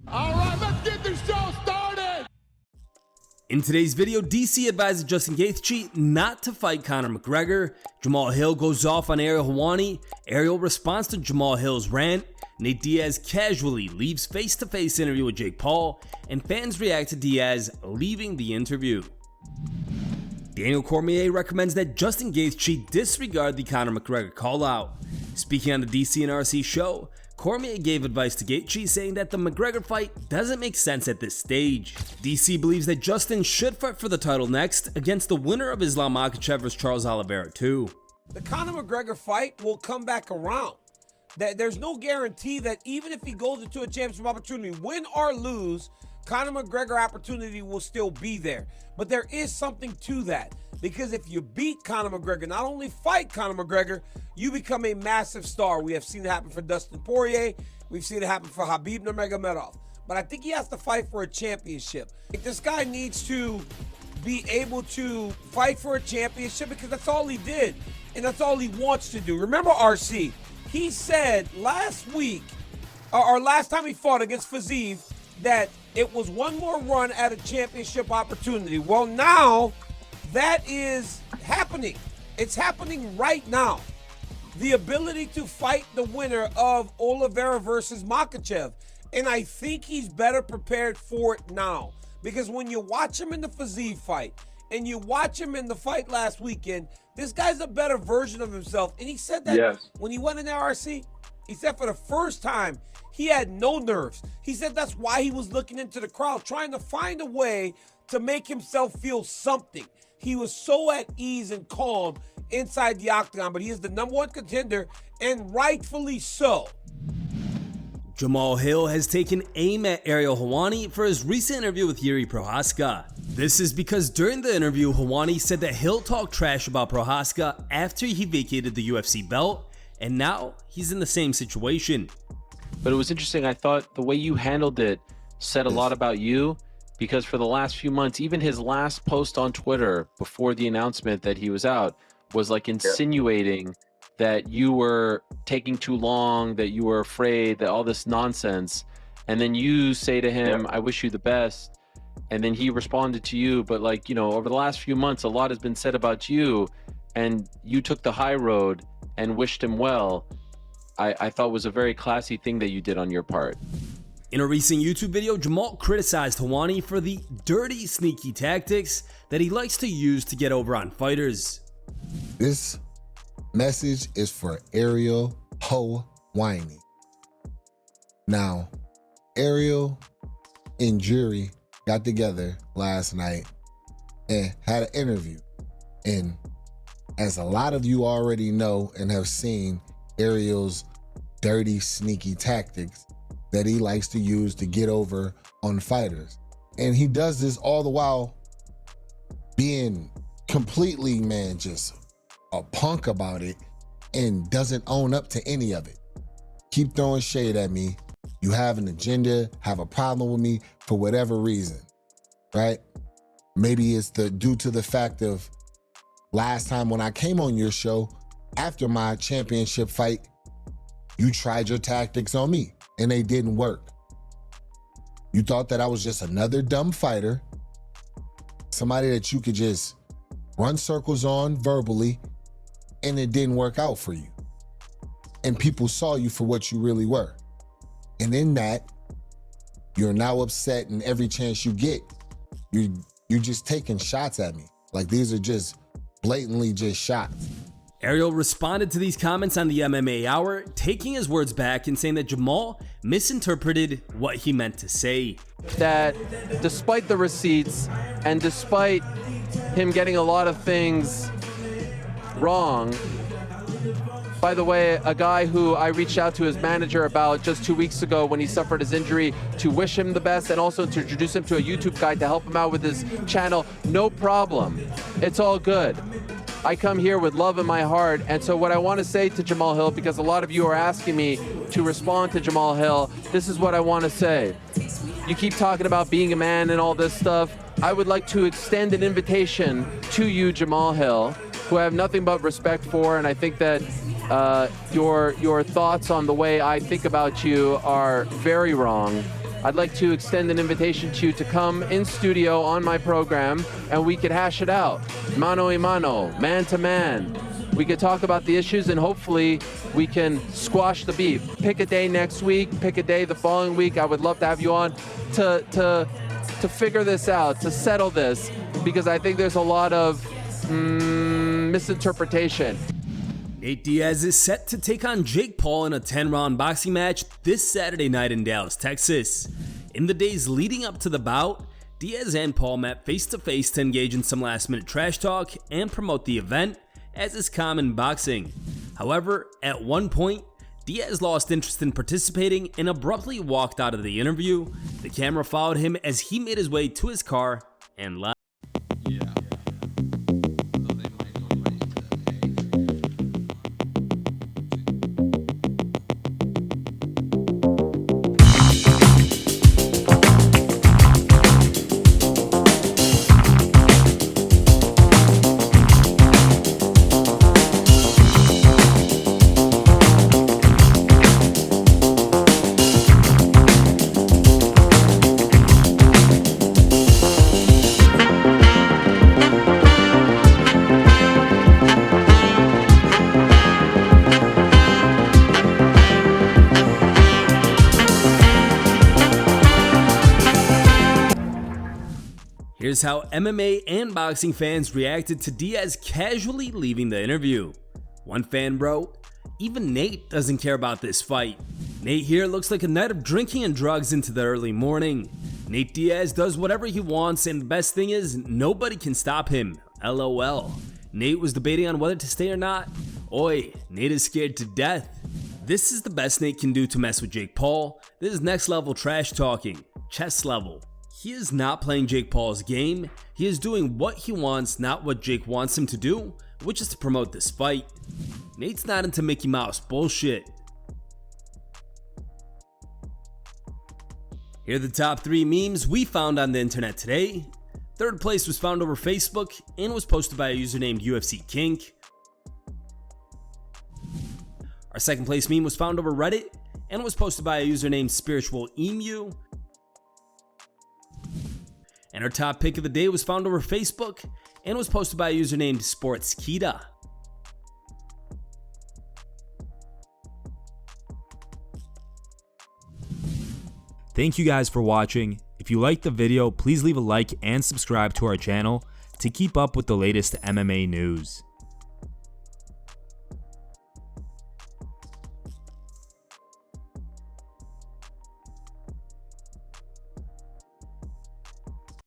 All right, let's get this show started. In today's video, DC advises Justin Gaethje not to fight Conor McGregor. Jamahal Hill goes off on Ariel Helwani. Ariel responds to Jamahal Hill's rant. Nate Diaz casually leaves face-to-face interview with Jake Paul, and fans react to Diaz leaving the interview. Daniel Cormier recommends that Justin Gaethje disregard the Conor McGregor call-out. Speaking on the DC and RC show, Cormier gave advice to Gaethje, saying that the McGregor fight doesn't make sense at this stage. DC believes that Justin should fight for the title next against the winner of Islam Makhachev vs. Charles Oliveira 2. The Conor McGregor fight will come back around. There's no guarantee that even if he goes into a championship opportunity, win or lose, Conor McGregor opportunity will still be there. But there is something to that, because if you beat Conor McGregor, not only fight Conor McGregor, you become a massive star. We have seen it happen for Dustin Poirier. We've seen it happen for Khabib Nurmagomedov. But I think he has to fight for a championship. This guy needs to be able to fight for a championship, because that's all he did, and that's all he wants to do. Remember RC, he said last week, or last time he fought against Fiziev, that it was one more run at a championship opportunity. Well, now that is happening. It's happening right now. The ability to fight the winner of Oliveira versus Makhachev. And I think he's better prepared for it now. Because when you watch him in the Fiziev fight, and you watch him in the fight last weekend, this guy's a better version of himself. And he said that when he went in there, RC, he said for the first time, he had no nerves. He said that's why he was looking into the crowd, trying to find a way to make himself feel something. He was so at ease and calm inside the octagon, but he is the #1 contender, and rightfully so. Jamahal Hill has taken aim at Ariel Helwani for his recent interview with Yuri Prochazka. This is because during the interview, Helwani said that Hill talked trash about Prochazka after he vacated the UFC belt, and now he's in the same situation. But it was interesting. I thought the way you handled it said a lot about you, because for the last few months, even his last post on Twitter before the announcement that he was out was like insinuating that you were taking too long, that you were afraid, that all this nonsense. And then you say to him, I wish you the best. And then he responded to you. But like, you know, over the last few months, a lot has been said about you, and you took the high road and wished him well. I thought was a very classy thing that you did on your part. In a recent YouTube video, Jamahal criticized Helwani for the dirty, sneaky tactics that he likes to use to get over on fighters. This message is for Ariel Helwani. Now, Ariel and Jury got together last night and had an interview. And as a lot of you already know and have seen, Ariel's dirty, sneaky tactics that he likes to use to get over on fighters. And he does this all the while being completely, man, just a punk about it and doesn't own up to any of it. Keep throwing shade at me. You have an agenda, have a problem with me for whatever reason, right? Maybe it's due to the fact of last time when I came on your show, after my championship fight, you tried your tactics on me and they didn't work. You thought that I was just another dumb fighter, somebody that you could just run circles on verbally, and it didn't work out for you. And people saw you for what you really were. And in that, you're now upset, and every chance you get, you're just taking shots at me. Like, these are just blatantly just shots. Ariel responded to these comments on the MMA Hour, taking his words back and saying that Jamahal misinterpreted what he meant to say. That despite the receipts and despite him getting a lot of things wrong, by the way, a guy who I reached out to his manager about just 2 weeks ago when he suffered his injury to wish him the best and also to introduce him to a YouTube guy to help him out with his channel, no problem. It's all good. I come here with love in my heart, and so what I want to say to Jamahal Hill, because a lot of you are asking me to respond to Jamahal Hill, this is what I want to say. You keep talking about being a man and all this stuff. I would like to extend an invitation to you, Jamahal Hill, who I have nothing but respect for, and I think that your thoughts on the way I think about you are very wrong. I'd like to extend an invitation to you to come in studio on my program and we could hash it out. Mano a mano, man to man. We could talk about the issues and hopefully we can squash the beef. Pick a day next week, pick a day the following week. I would love to have you on to figure this out, to settle this, because I think there's a lot of misinterpretation. Nate Diaz is set to take on Jake Paul in a 10-round boxing match this Saturday night in Dallas, Texas. In the days leading up to the bout, Diaz and Paul met face-to-face to engage in some last-minute trash talk and promote the event, as is common in boxing. However, at one point, Diaz lost interest in participating and abruptly walked out of the interview. The camera followed him as he made his way to his car and left. Here's how MMA and boxing fans reacted to Diaz casually leaving the interview. One fan wrote, "Even Nate doesn't care about this fight. Nate here looks like a night of drinking and drugs into the early morning. Nate Diaz does whatever he wants and the best thing is nobody can stop him. LOL. Nate was debating on whether to stay or not. Oi, Nate is scared to death. This is the best Nate can do to mess with Jake Paul. This is next level trash talking. Chess level. He is not playing Jake Paul's game. He is doing what he wants, not what Jake wants him to do, which is to promote this fight. Nate's not into Mickey Mouse bullshit." Here are the top 3 memes we found on the internet today. Third place was found over Facebook and was posted by a user named UFC Kink. Our second place meme was found over Reddit and was posted by a user named Spiritual Emu. And our top pick of the day was found over Facebook and was posted by a user named Sportskita. Thank you guys for watching. If you liked the video, please leave a like and subscribe to our channel to keep up with the latest MMA news.